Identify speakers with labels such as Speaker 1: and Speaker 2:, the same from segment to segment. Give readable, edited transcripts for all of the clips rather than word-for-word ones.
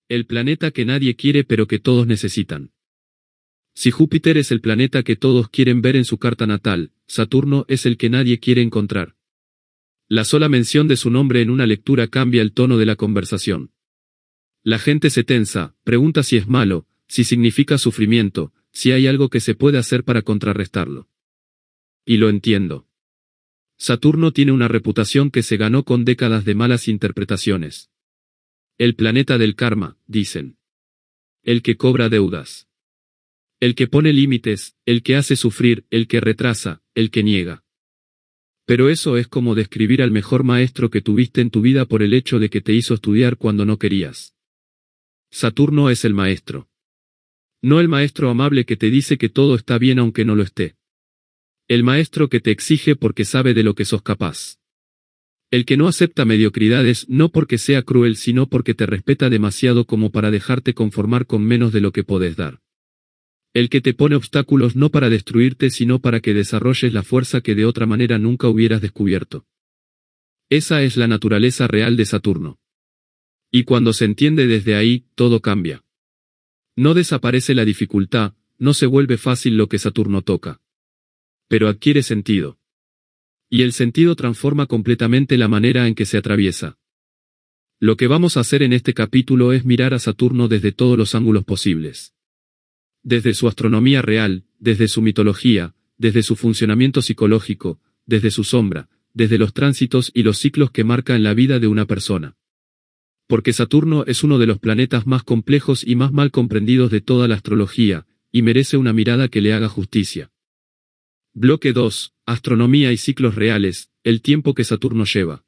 Speaker 1: El planeta que nadie quiere pero que todos necesitan. Si Júpiter es el planeta que todos quieren ver en su carta natal, Saturno es el que nadie quiere encontrar. La sola mención de su nombre en una lectura cambia el tono de la conversación. La gente se tensa, pregunta si es malo, si significa sufrimiento, si hay algo que se puede hacer para contrarrestarlo. Y lo entiendo. Saturno tiene una reputación que se ganó con décadas de malas interpretaciones. El planeta del karma, dicen. El que cobra deudas. El que pone límites, el que hace sufrir, el que retrasa, el que niega. Pero eso es como describir al mejor maestro que tuviste en tu vida por el hecho de que te hizo estudiar cuando no querías. Saturno es el maestro. No el maestro amable que te dice que todo está bien aunque no lo esté. El maestro que te exige porque sabe de lo que sos capaz. El que no acepta mediocridades no porque sea cruel sino porque te respeta demasiado como para dejarte conformar con menos de lo que podés dar. El que te pone obstáculos no para destruirte sino para que desarrolles la fuerza que de otra manera nunca hubieras descubierto. Esa es la naturaleza real de Saturno. Y cuando se entiende desde ahí, todo cambia. No desaparece la dificultad, no se vuelve fácil lo que Saturno toca. Pero adquiere sentido. Y el sentido transforma completamente la manera en que se atraviesa. Lo que vamos a hacer en este capítulo es mirar a Saturno desde todos los ángulos posibles. Desde su astronomía real, desde su mitología, desde su funcionamiento psicológico, desde su sombra, desde los tránsitos y los ciclos que marca en la vida de una persona. Porque Saturno es uno de los planetas más complejos y más mal comprendidos de toda la astrología, y merece una mirada que le haga justicia. Bloque 2. Astronomía y ciclos reales, el tiempo que Saturno lleva.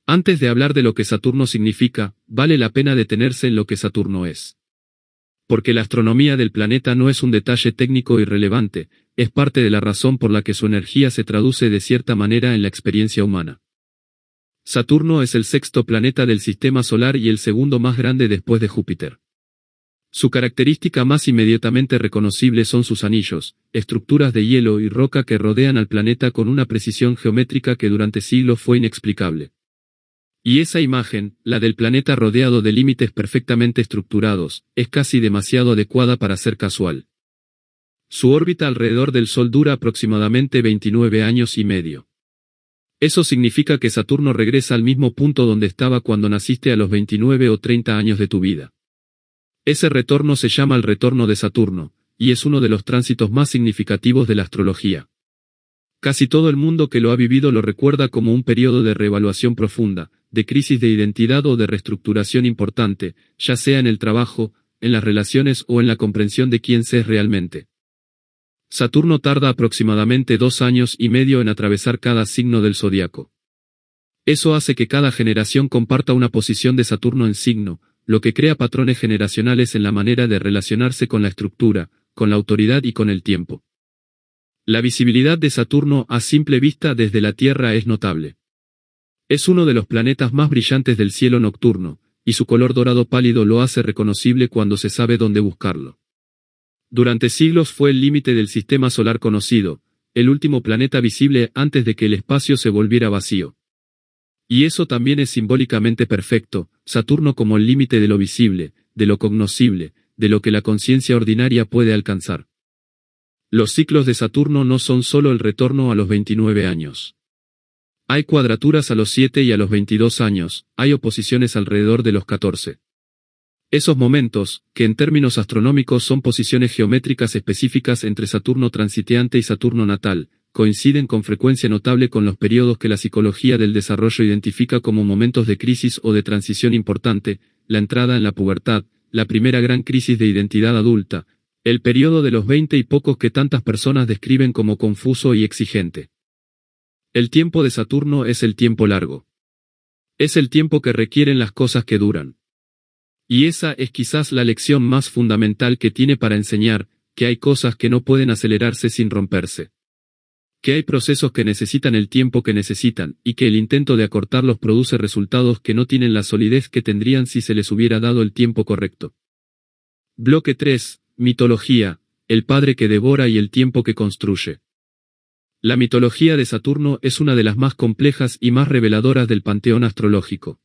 Speaker 1: Antes de hablar de lo que Saturno significa, vale la pena detenerse en lo que Saturno es. Porque la astronomía del planeta no es un detalle técnico irrelevante, es parte de la razón por la que su energía se traduce de cierta manera en la experiencia humana. Saturno es el sexto planeta del sistema solar y el segundo más grande después de Júpiter. Su característica más inmediatamente reconocible son sus anillos, estructuras de hielo y roca que rodean al planeta con una precisión geométrica que durante siglos fue inexplicable. Y esa imagen, la del planeta rodeado de límites perfectamente estructurados, es casi demasiado adecuada para ser casual. Su órbita alrededor del Sol dura aproximadamente 29 años y medio. Eso significa que Saturno regresa al mismo punto donde estaba cuando naciste a los 29 o 30 años de tu vida. Ese retorno se llama el retorno de Saturno, y es uno de los tránsitos más significativos de la astrología. Casi todo el mundo que lo ha vivido lo recuerda como un periodo de reevaluación profunda, de crisis de identidad o de reestructuración importante, ya sea en el trabajo, en las relaciones o en la comprensión de quién se es realmente. Saturno tarda aproximadamente 2 años y medio en atravesar cada signo del zodiaco. Eso hace que cada generación comparta una posición de Saturno en signo, lo que crea patrones generacionales en la manera de relacionarse con la estructura, con la autoridad y con el tiempo. La visibilidad de Saturno a simple vista desde la Tierra es notable. Es uno de los planetas más brillantes del cielo nocturno, y su color dorado pálido lo hace reconocible cuando se sabe dónde buscarlo. Durante siglos fue el límite del sistema solar conocido, el último planeta visible antes de que el espacio se volviera vacío. Y eso también es simbólicamente perfecto, Saturno como el límite de lo visible, de lo cognoscible, de lo que la conciencia ordinaria puede alcanzar. Los ciclos de Saturno no son solo el retorno a los 29 años. Hay cuadraturas a los 7 y a los 22 años, hay oposiciones alrededor de los 14. Esos momentos, que en términos astronómicos son posiciones geométricas específicas entre Saturno transiteante y Saturno natal, coinciden con frecuencia notable con los periodos que la psicología del desarrollo identifica como momentos de crisis o de transición importante, la entrada en la pubertad, la primera gran crisis de identidad adulta, el periodo de los 20 y pocos que tantas personas describen como confuso y exigente. El tiempo de Saturno es el tiempo largo. Es el tiempo que requieren las cosas que duran. Y esa es quizás la lección más fundamental que tiene para enseñar, que hay cosas que no pueden acelerarse sin romperse. Que hay procesos que necesitan el tiempo que necesitan, y que el intento de acortarlos produce resultados que no tienen la solidez que tendrían si se les hubiera dado el tiempo correcto. Bloque 3. Mitología, el padre que devora y el tiempo que construye. La mitología de Saturno es una de las más complejas y más reveladoras del panteón astrológico.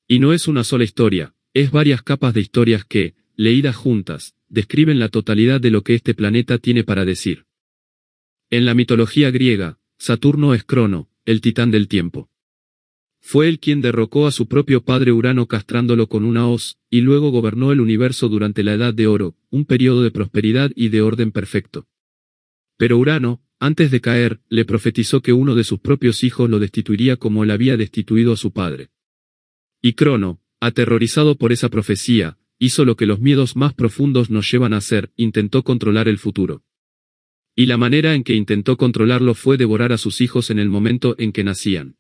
Speaker 1: Y no es una sola historia, es varias capas de historias que, leídas juntas, describen la totalidad de lo que este planeta tiene para decir. En la mitología griega, Saturno es Crono, el titán del tiempo. Fue él quien derrocó a su propio padre Urano castrándolo con una hoz, y luego gobernó el universo durante la Edad de Oro, un periodo de prosperidad y de orden perfecto. Pero Urano, antes de caer, le profetizó que uno de sus propios hijos lo destituiría como él había destituido a su padre. Y Crono, aterrorizado por esa profecía, hizo lo que los miedos más profundos nos llevan a hacer, intentó controlar el futuro. Y la manera en que intentó controlarlo fue devorar a sus hijos en el momento en que nacían.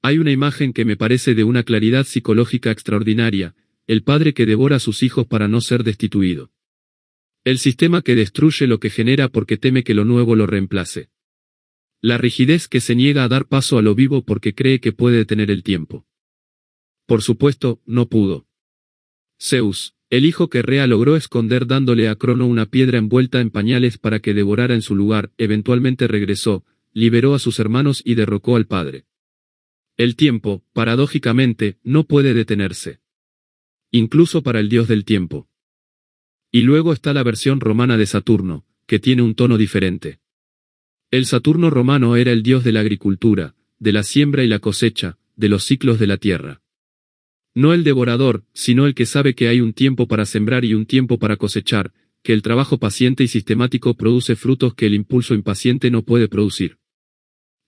Speaker 1: Hay una imagen que me parece de una claridad psicológica extraordinaria, el padre que devora a sus hijos para no ser destituido. El sistema que destruye lo que genera porque teme que lo nuevo lo reemplace. La rigidez que se niega a dar paso a lo vivo porque cree que puede detener el tiempo. Por supuesto, no pudo. Zeus, el hijo que Rea logró esconder dándole a Crono una piedra envuelta en pañales para que devorara en su lugar, eventualmente regresó, liberó a sus hermanos y derrocó al padre. El tiempo, paradójicamente, no puede detenerse. Incluso para el dios del tiempo. Y luego está la versión romana de Saturno, que tiene un tono diferente. El Saturno romano era el dios de la agricultura, de la siembra y la cosecha, de los ciclos de la tierra. No el devorador, sino el que sabe que hay un tiempo para sembrar y un tiempo para cosechar, que el trabajo paciente y sistemático produce frutos que el impulso impaciente no puede producir.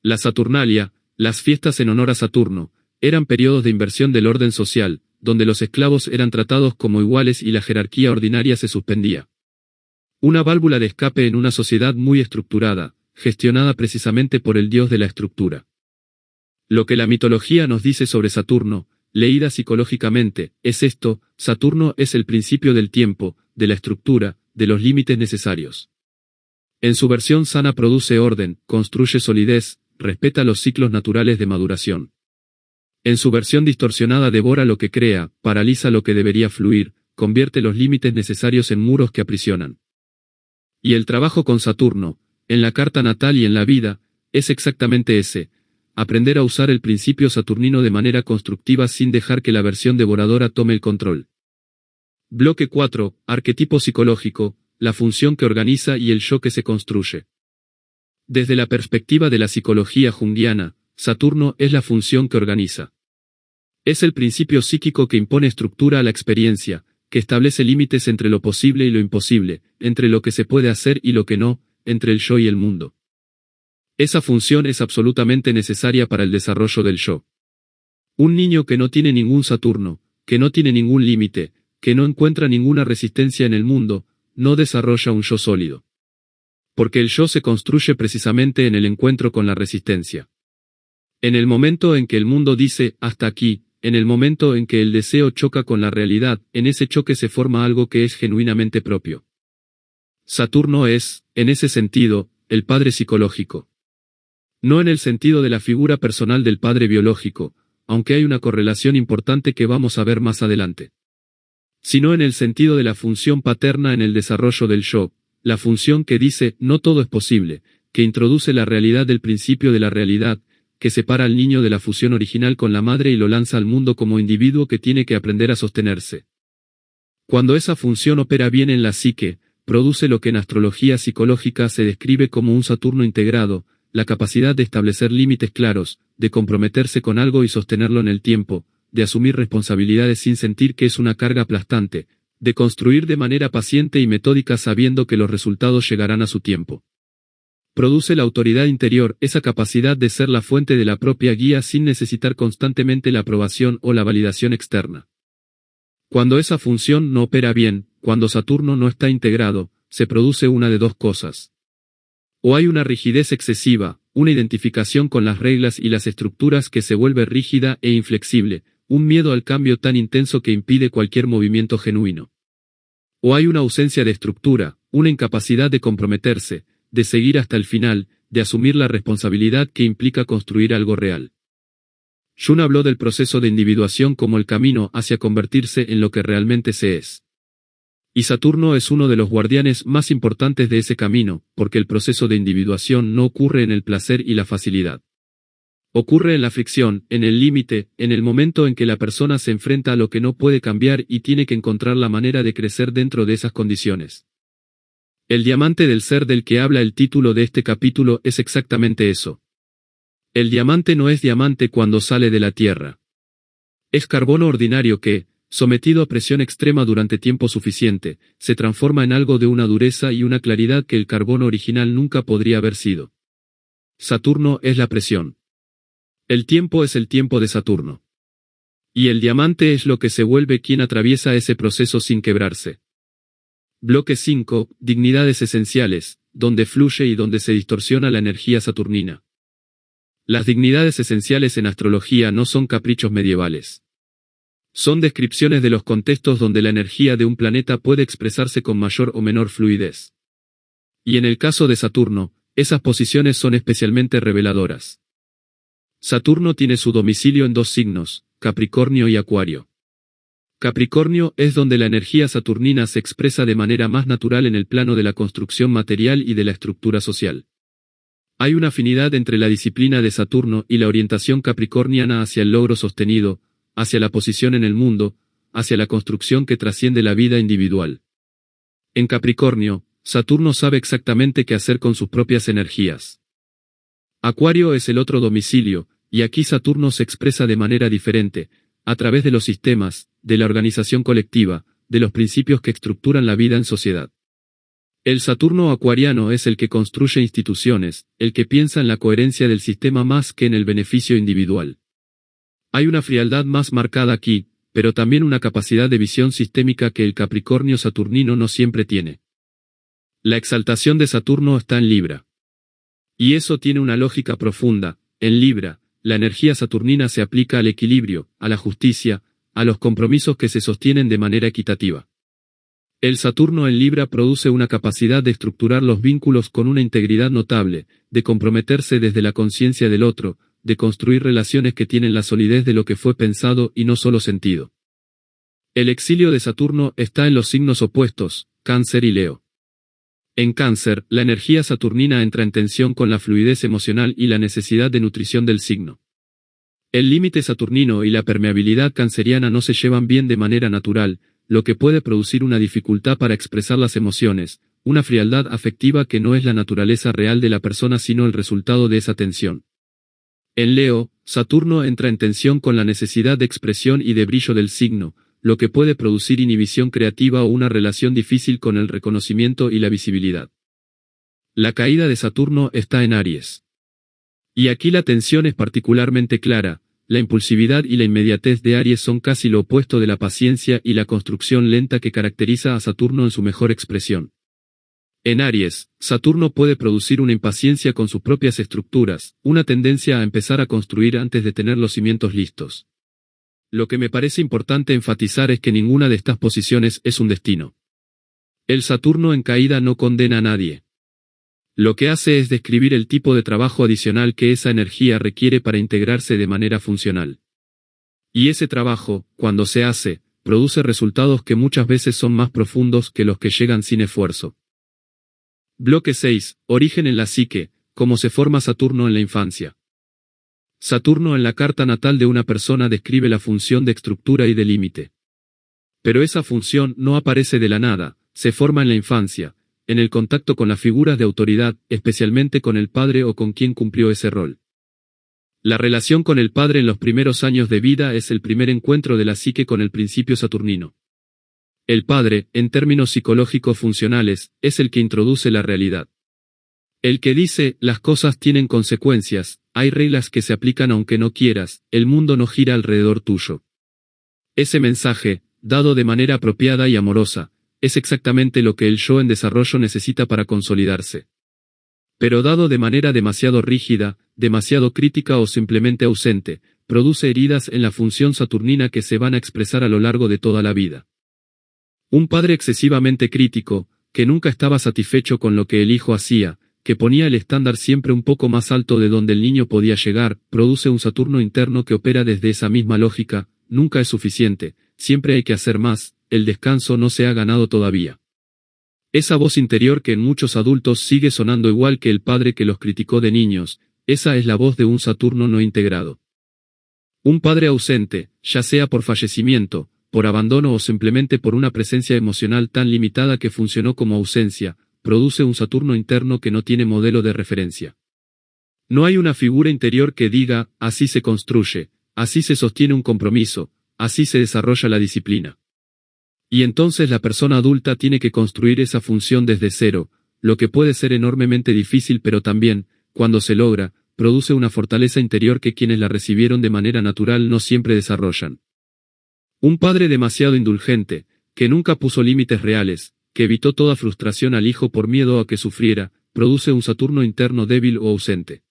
Speaker 1: La Saturnalia, las fiestas en honor a Saturno, eran periodos de inversión del orden social, donde los esclavos eran tratados como iguales y la jerarquía ordinaria se suspendía. Una válvula de escape en una sociedad muy estructurada, gestionada precisamente por el dios de la estructura. Lo que la mitología nos dice sobre Saturno, leída psicológicamente, es esto: Saturno es el principio del tiempo, de la estructura, de los límites necesarios. En su versión sana produce orden, construye solidez, respeta los ciclos naturales de maduración. En su versión distorsionada devora lo que crea, paraliza lo que debería fluir, convierte los límites necesarios en muros que aprisionan. Y el trabajo con Saturno, en la carta natal y en la vida, es exactamente ese: aprender a usar el principio saturnino de manera constructiva sin dejar que la versión devoradora tome el control. Bloque 4, arquetipo psicológico, la función que organiza y el yo que se construye. Desde la perspectiva de la psicología junguiana, Saturno es la función que organiza. Es el principio psíquico que impone estructura a la experiencia, que establece límites entre lo posible y lo imposible, entre lo que se puede hacer y lo que no, entre el yo y el mundo. Esa función es absolutamente necesaria para el desarrollo del yo. Un niño que no tiene ningún Saturno, que no tiene ningún límite, que no encuentra ninguna resistencia en el mundo, no desarrolla un yo sólido. Porque el yo se construye precisamente en el encuentro con la resistencia. En el momento en que el mundo dice, hasta aquí, en el momento en que el deseo choca con la realidad, en ese choque se forma algo que es genuinamente propio. Saturno es, en ese sentido, el padre psicológico. No en el sentido de la figura personal del padre biológico, aunque hay una correlación importante que vamos a ver más adelante. Sino en el sentido de la función paterna en el desarrollo del yo, la función que dice, no todo es posible, que introduce la realidad del principio de la realidad, que separa al niño de la fusión original con la madre y lo lanza al mundo como individuo que tiene que aprender a sostenerse. Cuando esa función opera bien en la psique, produce lo que en astrología psicológica se describe como un Saturno integrado, la capacidad de establecer límites claros, de comprometerse con algo y sostenerlo en el tiempo, de asumir responsabilidades sin sentir que es una carga aplastante, de construir de manera paciente y metódica sabiendo que los resultados llegarán a su tiempo. Produce la autoridad interior, esa capacidad de ser la fuente de la propia guía sin necesitar constantemente la aprobación o la validación externa. Cuando esa función no opera bien, cuando Saturno no está integrado, se produce una de dos cosas. O hay una rigidez excesiva, una identificación con las reglas y las estructuras que se vuelve rígida e inflexible, un miedo al cambio tan intenso que impide cualquier movimiento genuino. O hay una ausencia de estructura, una incapacidad de comprometerse, de seguir hasta el final, de asumir la responsabilidad que implica construir algo real. Jung habló del proceso de individuación como el camino hacia convertirse en lo que realmente se es. Y Saturno es uno de los guardianes más importantes de ese camino, porque el proceso de individuación no ocurre en el placer y la facilidad. Ocurre en la fricción, en el límite, en el momento en que la persona se enfrenta a lo que no puede cambiar y tiene que encontrar la manera de crecer dentro de esas condiciones. El diamante del ser del que habla el título de este capítulo es exactamente eso. El diamante no es diamante cuando sale de la tierra. Es carbono ordinario que, sometido a presión extrema durante tiempo suficiente, se transforma en algo de una dureza y una claridad que el carbono original nunca podría haber sido. Saturno es la presión. El tiempo es el tiempo de Saturno. Y el diamante es lo que se vuelve quien atraviesa ese proceso sin quebrarse. Bloque 5, dignidades esenciales, donde fluye y donde se distorsiona la energía saturnina. Las dignidades esenciales en astrología no son caprichos medievales. Son descripciones de los contextos donde la energía de un planeta puede expresarse con mayor o menor fluidez. Y en el caso de Saturno, esas posiciones son especialmente reveladoras. Saturno tiene su domicilio en dos signos, Capricornio y Acuario. Capricornio es donde la energía saturnina se expresa de manera más natural en el plano de la construcción material y de la estructura social. Hay una afinidad entre la disciplina de Saturno y la orientación capricorniana hacia el logro sostenido, hacia la posición en el mundo, hacia la construcción que trasciende la vida individual. En Capricornio, Saturno sabe exactamente qué hacer con sus propias energías. Acuario es el otro domicilio, y aquí Saturno se expresa de manera diferente, a través de los sistemas, de la organización colectiva, de los principios que estructuran la vida en sociedad. El Saturno acuariano es el que construye instituciones, el que piensa en la coherencia del sistema más que en el beneficio individual. Hay una frialdad más marcada aquí, pero también una capacidad de visión sistémica que el Capricornio saturnino no siempre tiene. La exaltación de Saturno está en Libra. Y eso tiene una lógica profunda. En Libra, la energía saturnina se aplica al equilibrio, a la justicia, a los compromisos que se sostienen de manera equitativa. El Saturno en Libra produce una capacidad de estructurar los vínculos con una integridad notable, de comprometerse desde la conciencia del otro, de construir relaciones que tienen la solidez de lo que fue pensado y no solo sentido. El exilio de Saturno está en los signos opuestos, Cáncer y Leo. En Cáncer, la energía saturnina entra en tensión con la fluidez emocional y la necesidad de nutrición del signo. El límite saturnino y la permeabilidad canceriana no se llevan bien de manera natural, lo que puede producir una dificultad para expresar las emociones, una frialdad afectiva que no es la naturaleza real de la persona sino el resultado de esa tensión. En Leo, Saturno entra en tensión con la necesidad de expresión y de brillo del signo, lo que puede producir inhibición creativa o una relación difícil con el reconocimiento y la visibilidad. La caída de Saturno está en Aries. Y aquí la tensión es particularmente clara. La impulsividad y la inmediatez de Aries son casi lo opuesto de la paciencia y la construcción lenta que caracteriza a Saturno en su mejor expresión. En Aries, Saturno puede producir una impaciencia con sus propias estructuras, una tendencia a empezar a construir antes de tener los cimientos listos. Lo que me parece importante enfatizar es que ninguna de estas posiciones es un destino. El Saturno en caída no condena a nadie. Lo que hace es describir el tipo de trabajo adicional que esa energía requiere para integrarse de manera funcional. Y ese trabajo, cuando se hace, produce resultados que muchas veces son más profundos que los que llegan sin esfuerzo. Bloque 6. Origen en la psique, cómo se forma Saturno en la infancia. Saturno en la carta natal de una persona describe la función de estructura y de límite. Pero esa función no aparece de la nada, se forma en la infancia, en el contacto con las figuras de autoridad, especialmente con el padre o con quien cumplió ese rol. La relación con el padre en los primeros años de vida es el primer encuentro de la psique con el principio saturnino. El padre, en términos psicológicos funcionales, es el que introduce la realidad. El que dice, las cosas tienen consecuencias, hay reglas que se aplican aunque no quieras, el mundo no gira alrededor tuyo. Ese mensaje, dado de manera apropiada y amorosa, es exactamente lo que el yo en desarrollo necesita para consolidarse. Pero dado de manera demasiado rígida, demasiado crítica o simplemente ausente, produce heridas en la función saturnina que se van a expresar a lo largo de toda la vida. Un padre excesivamente crítico, que nunca estaba satisfecho con lo que el hijo hacía, que ponía el estándar siempre un poco más alto de donde el niño podía llegar, produce un Saturno interno que opera desde esa misma lógica, nunca es suficiente, siempre hay que hacer más, el descanso no se ha ganado todavía. Esa voz interior que en muchos adultos sigue sonando igual que el padre que los criticó de niños, esa es la voz de un Saturno no integrado. Un padre ausente, ya sea por fallecimiento, por abandono o simplemente por una presencia emocional tan limitada que funcionó como ausencia, produce un Saturno interno que no tiene modelo de referencia. No hay una figura interior que diga, así se construye, así se sostiene un compromiso, así se desarrolla la disciplina. Y entonces la persona adulta tiene que construir esa función desde cero, lo que puede ser enormemente difícil, pero también, cuando se logra, produce una fortaleza interior que quienes la recibieron de manera natural no siempre desarrollan. Un padre demasiado indulgente, que nunca puso límites reales, que evitó toda frustración al hijo por miedo a que sufriera, produce un Saturno interno débil o ausente.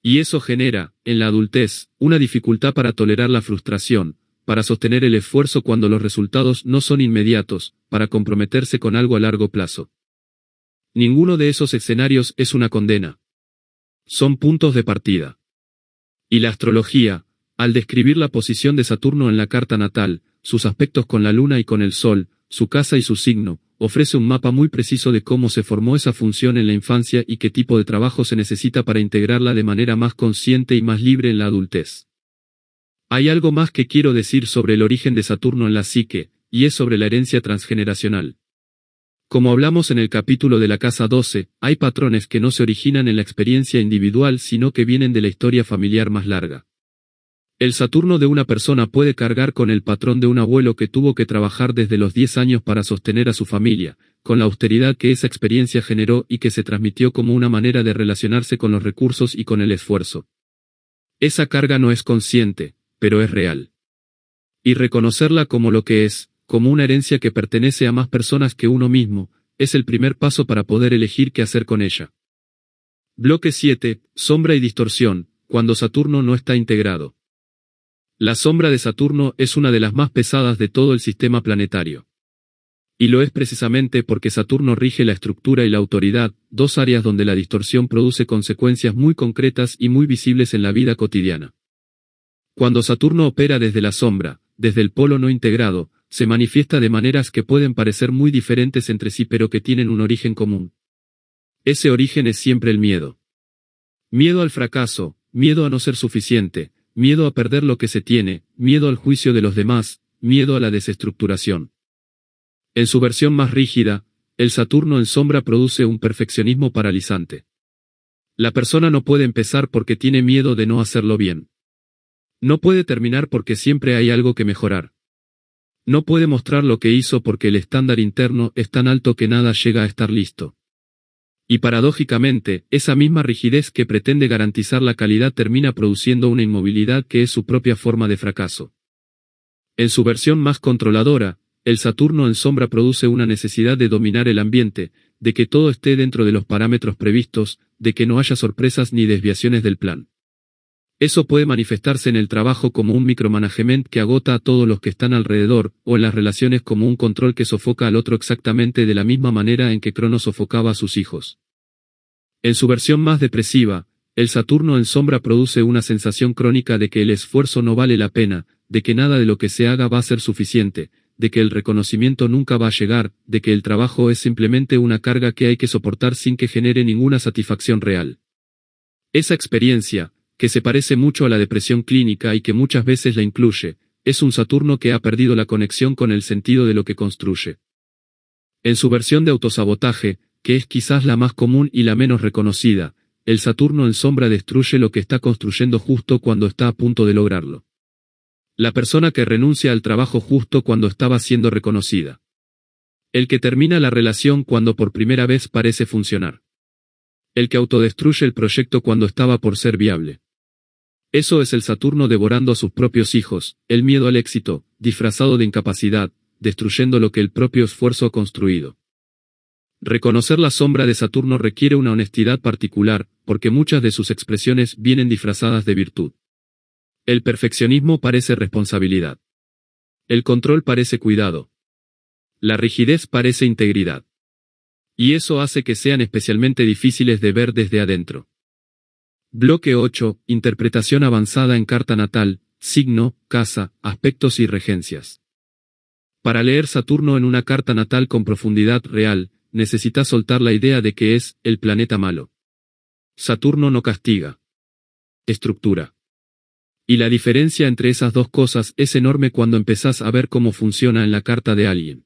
Speaker 1: Y eso genera, en la adultez, una dificultad para tolerar la frustración, para sostener el esfuerzo cuando los resultados no son inmediatos, para comprometerse con algo a largo plazo. Ninguno de esos escenarios es una condena. Son puntos de partida. Y la astrología, al describir la posición de Saturno en la carta natal, sus aspectos con la luna y con el sol, su casa y su signo, ofrece un mapa muy preciso de cómo se formó esa función en la infancia y qué tipo de trabajo se necesita para integrarla de manera más consciente y más libre en la adultez. Hay algo más que quiero decir sobre el origen de Saturno en la psique, y es sobre la herencia transgeneracional. Como hablamos en el capítulo de la casa 12, hay patrones que no se originan en la experiencia individual sino que vienen de la historia familiar más larga. El Saturno de una persona puede cargar con el patrón de un abuelo que tuvo que trabajar desde los 10 años para sostener a su familia, con la austeridad que esa experiencia generó y que se transmitió como una manera de relacionarse con los recursos y con el esfuerzo. Esa carga no es consciente, pero es real. Y reconocerla como lo que es, como una herencia que pertenece a más personas que uno mismo, es el primer paso para poder elegir qué hacer con ella. Bloque 7. Sombra y distorsión, cuando Saturno no está integrado. La sombra de Saturno es una de las más pesadas de todo el sistema planetario. Y lo es precisamente porque Saturno rige la estructura y la autoridad, dos áreas donde la distorsión produce consecuencias muy concretas y muy visibles en la vida cotidiana. Cuando Saturno opera desde la sombra, desde el polo no integrado, se manifiesta de maneras que pueden parecer muy diferentes entre sí pero que tienen un origen común. Ese origen es siempre el miedo. Miedo al fracaso, miedo a no ser suficiente, miedo a perder lo que se tiene, miedo al juicio de los demás, miedo a la desestructuración. En su versión más rígida, el Saturno en sombra produce un perfeccionismo paralizante. La persona no puede empezar porque tiene miedo de no hacerlo bien. No puede terminar porque siempre hay algo que mejorar. No puede mostrar lo que hizo porque el estándar interno es tan alto que nada llega a estar listo. Y paradójicamente, esa misma rigidez que pretende garantizar la calidad termina produciendo una inmovilidad que es su propia forma de fracaso. En su versión más controladora, el Saturno en sombra produce una necesidad de dominar el ambiente, de que todo esté dentro de los parámetros previstos, de que no haya sorpresas ni desviaciones del plan. Eso puede manifestarse en el trabajo como un micromanagement que agota a todos los que están alrededor, o en las relaciones como un control que sofoca al otro exactamente de la misma manera en que Cronos sofocaba a sus hijos. En su versión más depresiva, el Saturno en sombra produce una sensación crónica de que el esfuerzo no vale la pena, de que nada de lo que se haga va a ser suficiente, de que el reconocimiento nunca va a llegar, de que el trabajo es simplemente una carga que hay que soportar sin que genere ninguna satisfacción real. Esa experiencia, que se parece mucho a la depresión clínica y que muchas veces la incluye, es un Saturno que ha perdido la conexión con el sentido de lo que construye. En su versión de autosabotaje, que es quizás la más común y la menos reconocida, el Saturno en sombra destruye lo que está construyendo justo cuando está a punto de lograrlo. La persona que renuncia al trabajo justo cuando estaba siendo reconocida. El que termina la relación cuando por primera vez parece funcionar. El que autodestruye el proyecto cuando estaba por ser viable. Eso es el Saturno devorando a sus propios hijos, el miedo al éxito, disfrazado de incapacidad, destruyendo lo que el propio esfuerzo ha construido. Reconocer la sombra de Saturno requiere una honestidad particular, porque muchas de sus expresiones vienen disfrazadas de virtud. El perfeccionismo parece responsabilidad. El control parece cuidado. La rigidez parece integridad. Y eso hace que sean especialmente difíciles de ver desde adentro. Bloque 8. Interpretación avanzada en carta natal, signo, casa, aspectos y regencias. Para leer Saturno en una carta natal con profundidad real, necesitas soltar la idea de que es el planeta malo. Saturno no castiga. estructura. Y la diferencia entre esas dos cosas es enorme cuando empezás a ver cómo funciona en la carta de alguien.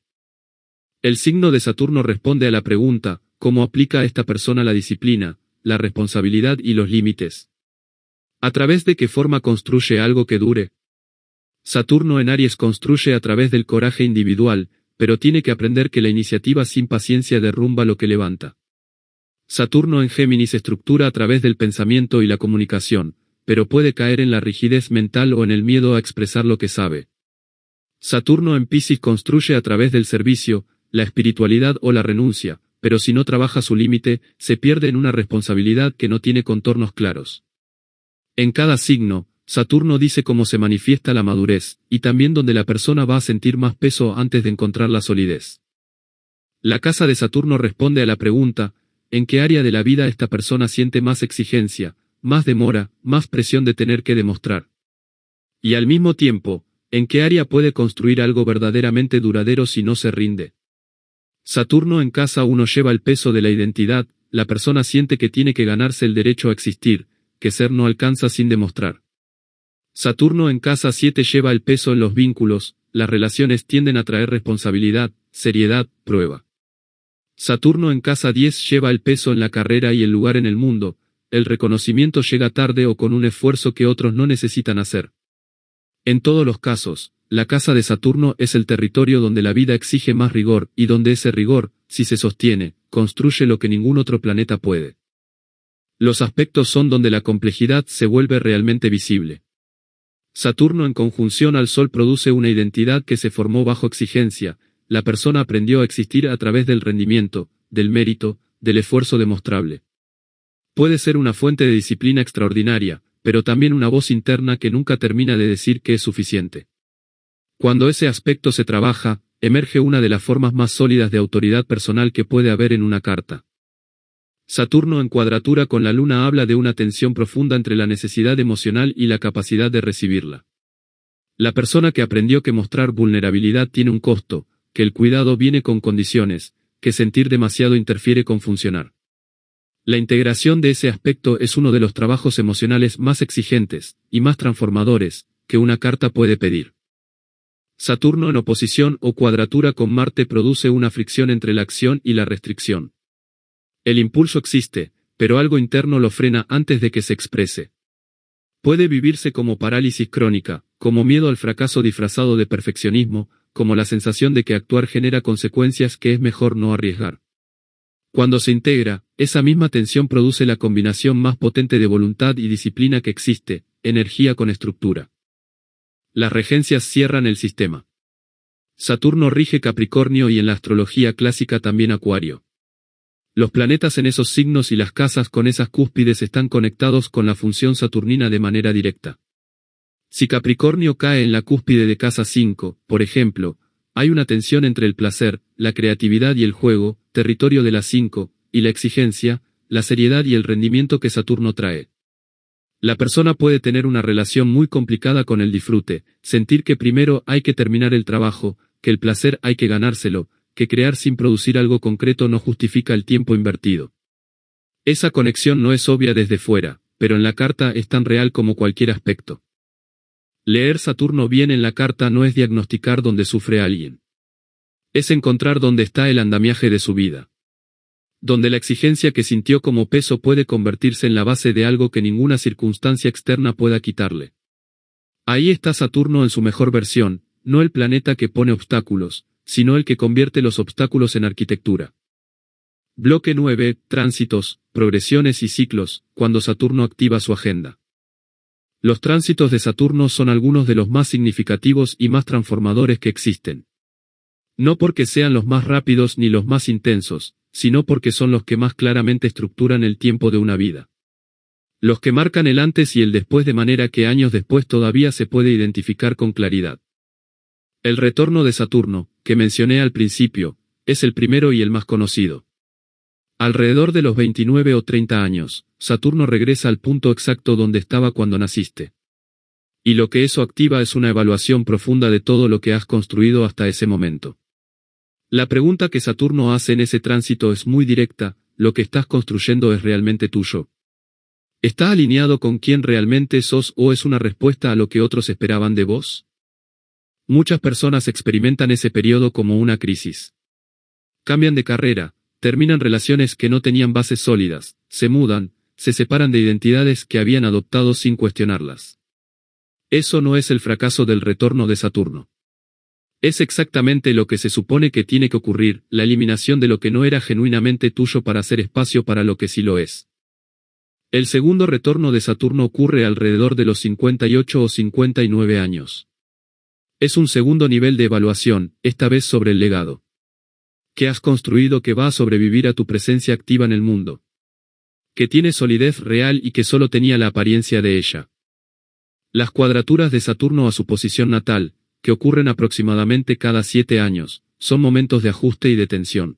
Speaker 1: El signo de Saturno responde a la pregunta, ¿cómo aplica a esta persona la disciplina, la responsabilidad y los límites? ¿A través de qué forma construye algo que dure? Saturno en Aries construye a través del coraje individual, pero tiene que aprender que la iniciativa sin paciencia derrumba lo que levanta. Saturno en Géminis estructura a través del pensamiento y la comunicación, pero puede caer en la rigidez mental o en el miedo a expresar lo que sabe. Saturno en Piscis construye a través del servicio, la espiritualidad o la renuncia, pero si no trabaja su límite, se pierde en una responsabilidad que no tiene contornos claros. En cada signo, Saturno dice cómo se manifiesta la madurez, y también donde la persona va a sentir más peso antes de encontrar la solidez. La casa de Saturno responde a la pregunta, ¿en qué área de la vida esta persona siente más exigencia, más demora, más presión de tener que demostrar? Y al mismo tiempo, ¿en qué área puede construir algo verdaderamente duradero si no se rinde? Saturno en casa 1 lleva el peso de la identidad, la persona siente que tiene que ganarse el derecho a existir, que ser no alcanza sin demostrar. Saturno en casa 7 lleva el peso en los vínculos, las relaciones tienden a traer responsabilidad, seriedad, prueba. Saturno en casa 10 lleva el peso en la carrera y el lugar en el mundo, el reconocimiento llega tarde o con un esfuerzo que otros no necesitan hacer. En todos los casos, la casa de Saturno es el territorio donde la vida exige más rigor y donde ese rigor, si se sostiene, construye lo que ningún otro planeta puede. Los aspectos son donde la complejidad se vuelve realmente visible. Saturno en conjunción al Sol produce una identidad que se formó bajo exigencia, la persona aprendió a existir a través del rendimiento, del mérito, del esfuerzo demostrable. Puede ser una fuente de disciplina extraordinaria, pero también una voz interna que nunca termina de decir que es suficiente. Cuando ese aspecto se trabaja, emerge una de las formas más sólidas de autoridad personal que puede haber en una carta. Saturno en cuadratura con la Luna habla de una tensión profunda entre la necesidad emocional y la capacidad de recibirla. La persona que aprendió que mostrar vulnerabilidad tiene un costo, que el cuidado viene con condiciones, que sentir demasiado interfiere con funcionar. La integración de ese aspecto es uno de los trabajos emocionales más exigentes, y más transformadores, que una carta puede pedir. Saturno en oposición o cuadratura con Marte produce una fricción entre la acción y la restricción. El impulso existe, pero algo interno lo frena antes de que se exprese. Puede vivirse como parálisis crónica, como miedo al fracaso disfrazado de perfeccionismo, como la sensación de que actuar genera consecuencias que es mejor no arriesgar. Cuando se integra, esa misma tensión produce la combinación más potente de voluntad y disciplina que existe, energía con estructura. Las regencias cierran el sistema. Saturno rige Capricornio y en la astrología clásica también Acuario. Los planetas en esos signos y las casas con esas cúspides están conectados con la función saturnina de manera directa. Si Capricornio cae en la cúspide de casa 5, por ejemplo, hay una tensión entre el placer, la creatividad y el juego, territorio de la 5, y la exigencia, la seriedad y el rendimiento que Saturno trae. La persona puede tener una relación muy complicada con el disfrute, sentir que primero hay que terminar el trabajo, que el placer hay que ganárselo, que crear sin producir algo concreto no justifica el tiempo invertido. Esa conexión no es obvia desde fuera, pero en la carta es tan real como cualquier aspecto. Leer Saturno bien en la carta no es diagnosticar dónde sufre alguien. Es encontrar dónde está el andamiaje de su vida. Donde la exigencia que sintió como peso puede convertirse en la base de algo que ninguna circunstancia externa pueda quitarle. Ahí está Saturno en su mejor versión, no el planeta que pone obstáculos, sino el que convierte los obstáculos en arquitectura. Bloque 9, tránsitos, progresiones y ciclos, cuando Saturno activa su agenda. Los tránsitos de Saturno son algunos de los más significativos y más transformadores que existen. No porque sean los más rápidos ni los más intensos, sino porque son los que más claramente estructuran el tiempo de una vida. Los que marcan el antes y el después de manera que años después todavía se puede identificar con claridad. El retorno de Saturno, que mencioné al principio, es el primero y el más conocido. Alrededor de los 29 o 30 años, Saturno regresa al punto exacto donde estaba cuando naciste. Y lo que eso activa es una evaluación profunda de todo lo que has construido hasta ese momento. La pregunta que Saturno hace en ese tránsito es muy directa, ¿lo que estás construyendo es realmente tuyo? ¿Está alineado con quién realmente sos o es una respuesta a lo que otros esperaban de vos? Muchas personas experimentan ese periodo como una crisis. Cambian de carrera, terminan relaciones que no tenían bases sólidas, se mudan, se separan de identidades que habían adoptado sin cuestionarlas. Eso no es el fracaso del retorno de Saturno. Es exactamente lo que se supone que tiene que ocurrir, la eliminación de lo que no era genuinamente tuyo para hacer espacio para lo que sí lo es. El segundo retorno de Saturno ocurre alrededor de los 58 o 59 años. Es un segundo nivel de evaluación, esta vez sobre el legado que has construido que va a sobrevivir a tu presencia activa en el mundo. Que tiene solidez real y que solo tenía la apariencia de ella. Las cuadraturas de Saturno a su posición natal, que ocurren aproximadamente cada 7 años, son momentos de ajuste y de tensión.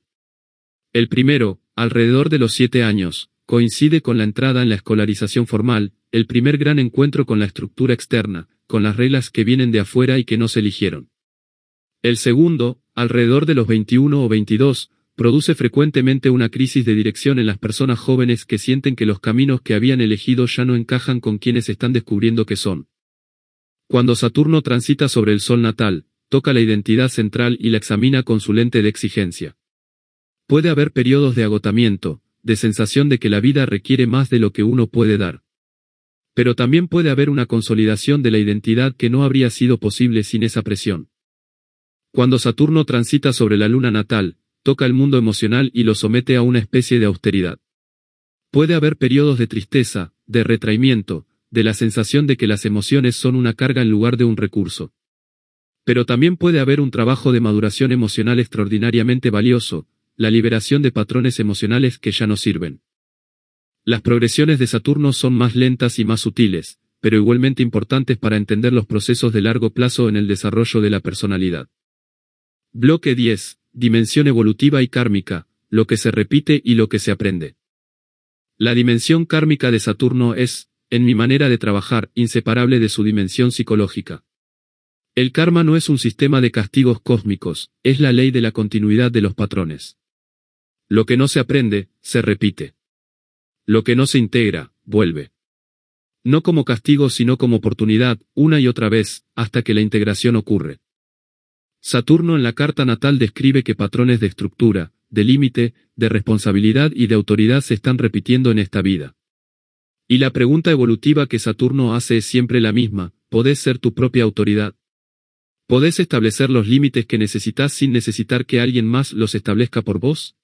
Speaker 1: El primero, alrededor de los 7 años, coincide con la entrada en la escolarización formal, el primer gran encuentro con la estructura externa, con las reglas que vienen de afuera y que no se eligieron. El segundo, alrededor de los 21 o 22, produce frecuentemente una crisis de dirección en las personas jóvenes que sienten que los caminos que habían elegido ya no encajan con quienes están descubriendo que son. Cuando Saturno transita sobre el Sol natal, toca la identidad central y la examina con su lente de exigencia. Puede haber periodos de agotamiento, de sensación de que la vida requiere más de lo que uno puede dar. Pero también puede haber una consolidación de la identidad que no habría sido posible sin esa presión. Cuando Saturno transita sobre la luna natal, toca el mundo emocional y lo somete a una especie de austeridad. Puede haber periodos de tristeza, de retraimiento, de la sensación de que las emociones son una carga en lugar de un recurso. Pero también puede haber un trabajo de maduración emocional extraordinariamente valioso, la liberación de patrones emocionales que ya no sirven. Las progresiones de Saturno son más lentas y más sutiles, pero igualmente importantes para entender los procesos de largo plazo en el desarrollo de la personalidad. Bloque 10. Dimensión evolutiva y kármica, lo que se repite y lo que se aprende. La dimensión kármica de Saturno es, en mi manera de trabajar, inseparable de su dimensión psicológica. El karma no es un sistema de castigos cósmicos, es la ley de la continuidad de los patrones. Lo que no se aprende, se repite. Lo que no se integra, vuelve. No como castigo sino como oportunidad, una y otra vez, hasta que la integración ocurre. Saturno en la carta natal describe que patrones de estructura, de límite, de responsabilidad y de autoridad se están repitiendo en esta vida. Y la pregunta evolutiva que Saturno hace es siempre la misma: ¿podés ser tu propia autoridad? ¿Podés establecer los límites que necesitas sin necesitar que alguien más los establezca por vos?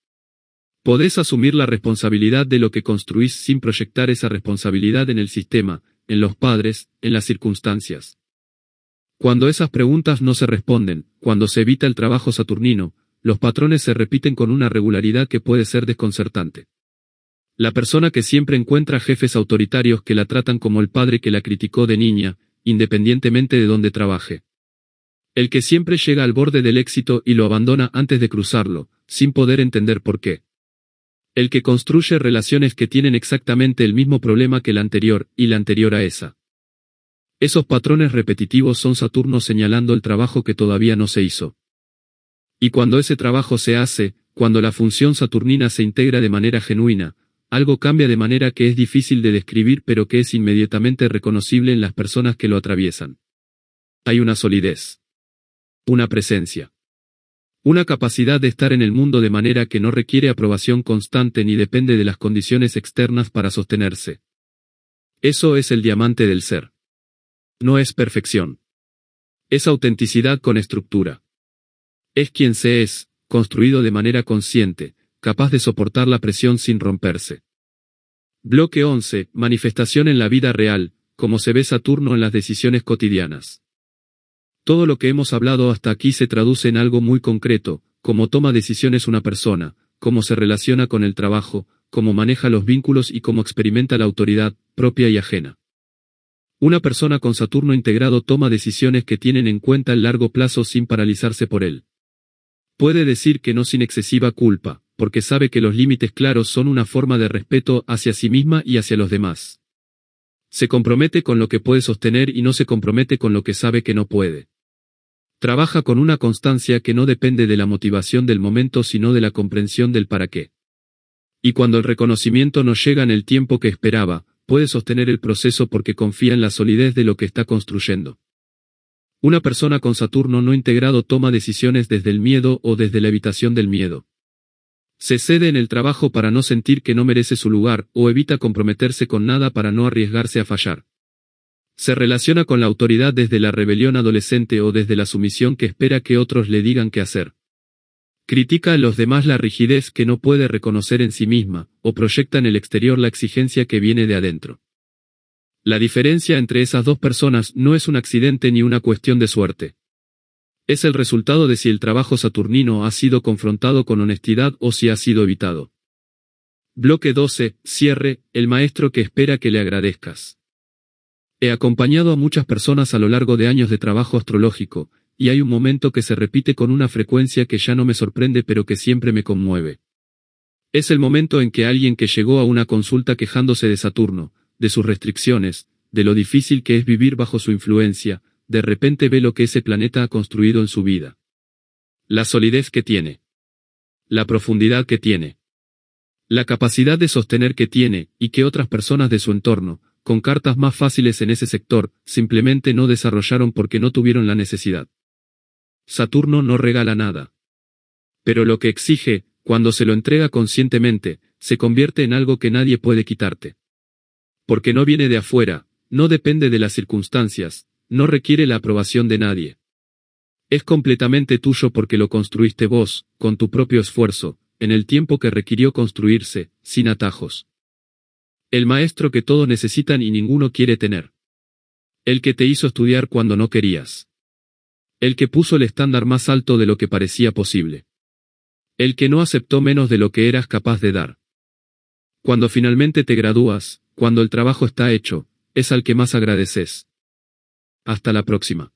Speaker 1: ¿Podés asumir la responsabilidad de lo que construís sin proyectar esa responsabilidad en el sistema, en los padres, en las circunstancias? Cuando esas preguntas no se responden, cuando se evita el trabajo saturnino, los patrones se repiten con una regularidad que puede ser desconcertante. La persona que siempre encuentra jefes autoritarios que la tratan como el padre que la criticó de niña, independientemente de dónde trabaje. El que siempre llega al borde del éxito y lo abandona antes de cruzarlo, sin poder entender por qué. El que construye relaciones que tienen exactamente el mismo problema que la anterior, y la anterior a esa. Esos patrones repetitivos son Saturno señalando el trabajo que todavía no se hizo. Y cuando ese trabajo se hace, cuando la función saturnina se integra de manera genuina, algo cambia de manera que es difícil de describir pero que es inmediatamente reconocible en las personas que lo atraviesan. Hay una solidez. Una presencia. Una capacidad de estar en el mundo de manera que no requiere aprobación constante ni depende de las condiciones externas para sostenerse. Eso es el diamante del ser. No es perfección. Es autenticidad con estructura. Es quien se es, construido de manera consciente, capaz de soportar la presión sin romperse. Bloque 11. Manifestación en la vida real, como se ve Saturno en las decisiones cotidianas. Todo lo que hemos hablado hasta aquí se traduce en algo muy concreto, cómo toma decisiones una persona, cómo se relaciona con el trabajo, cómo maneja los vínculos y cómo experimenta la autoridad, propia y ajena. Una persona con Saturno integrado toma decisiones que tienen en cuenta el largo plazo sin paralizarse por él. Puede decir que no sin excesiva culpa, porque sabe que los límites claros son una forma de respeto hacia sí misma y hacia los demás. Se compromete con lo que puede sostener y no se compromete con lo que sabe que no puede. Trabaja con una constancia que no depende de la motivación del momento sino de la comprensión del para qué. Y cuando el reconocimiento no llega en el tiempo que esperaba, puede sostener el proceso porque confía en la solidez de lo que está construyendo. Una persona con Saturno no integrado toma decisiones desde el miedo o desde la evitación del miedo. Se cede en el trabajo para no sentir que no merece su lugar, o evita comprometerse con nada para no arriesgarse a fallar. Se relaciona con la autoridad desde la rebelión adolescente o desde la sumisión que espera que otros le digan qué hacer. Critica en los demás la rigidez que no puede reconocer en sí misma, o proyecta en el exterior la exigencia que viene de adentro. La diferencia entre esas dos personas no es un accidente ni una cuestión de suerte. Es el resultado de si el trabajo saturnino ha sido confrontado con honestidad o si ha sido evitado. Bloque 12, cierre, el maestro que espera que le agradezcas. He acompañado a muchas personas a lo largo de años de trabajo astrológico, y hay un momento que se repite con una frecuencia que ya no me sorprende pero que siempre me conmueve. Es el momento en que alguien que llegó a una consulta quejándose de Saturno, de sus restricciones, de lo difícil que es vivir bajo su influencia, de repente ve lo que ese planeta ha construido en su vida. La solidez que tiene. La profundidad que tiene. La capacidad de sostener que tiene, y que otras personas de su entorno, con cartas más fáciles en ese sector, simplemente no desarrollaron porque no tuvieron la necesidad. Saturno no regala nada. Pero lo que exige, cuando se lo entrega conscientemente, se convierte en algo que nadie puede quitarte. Porque no viene de afuera, no depende de las circunstancias, no requiere la aprobación de nadie. Es completamente tuyo porque lo construiste vos, con tu propio esfuerzo, en el tiempo que requirió construirse, sin atajos. El maestro que todos necesitan y ninguno quiere tener. El que te hizo estudiar cuando no querías. El que puso el estándar más alto de lo que parecía posible. El que no aceptó menos de lo que eras capaz de dar. Cuando finalmente te gradúas, cuando el trabajo está hecho, es al que más agradeces. Hasta la próxima.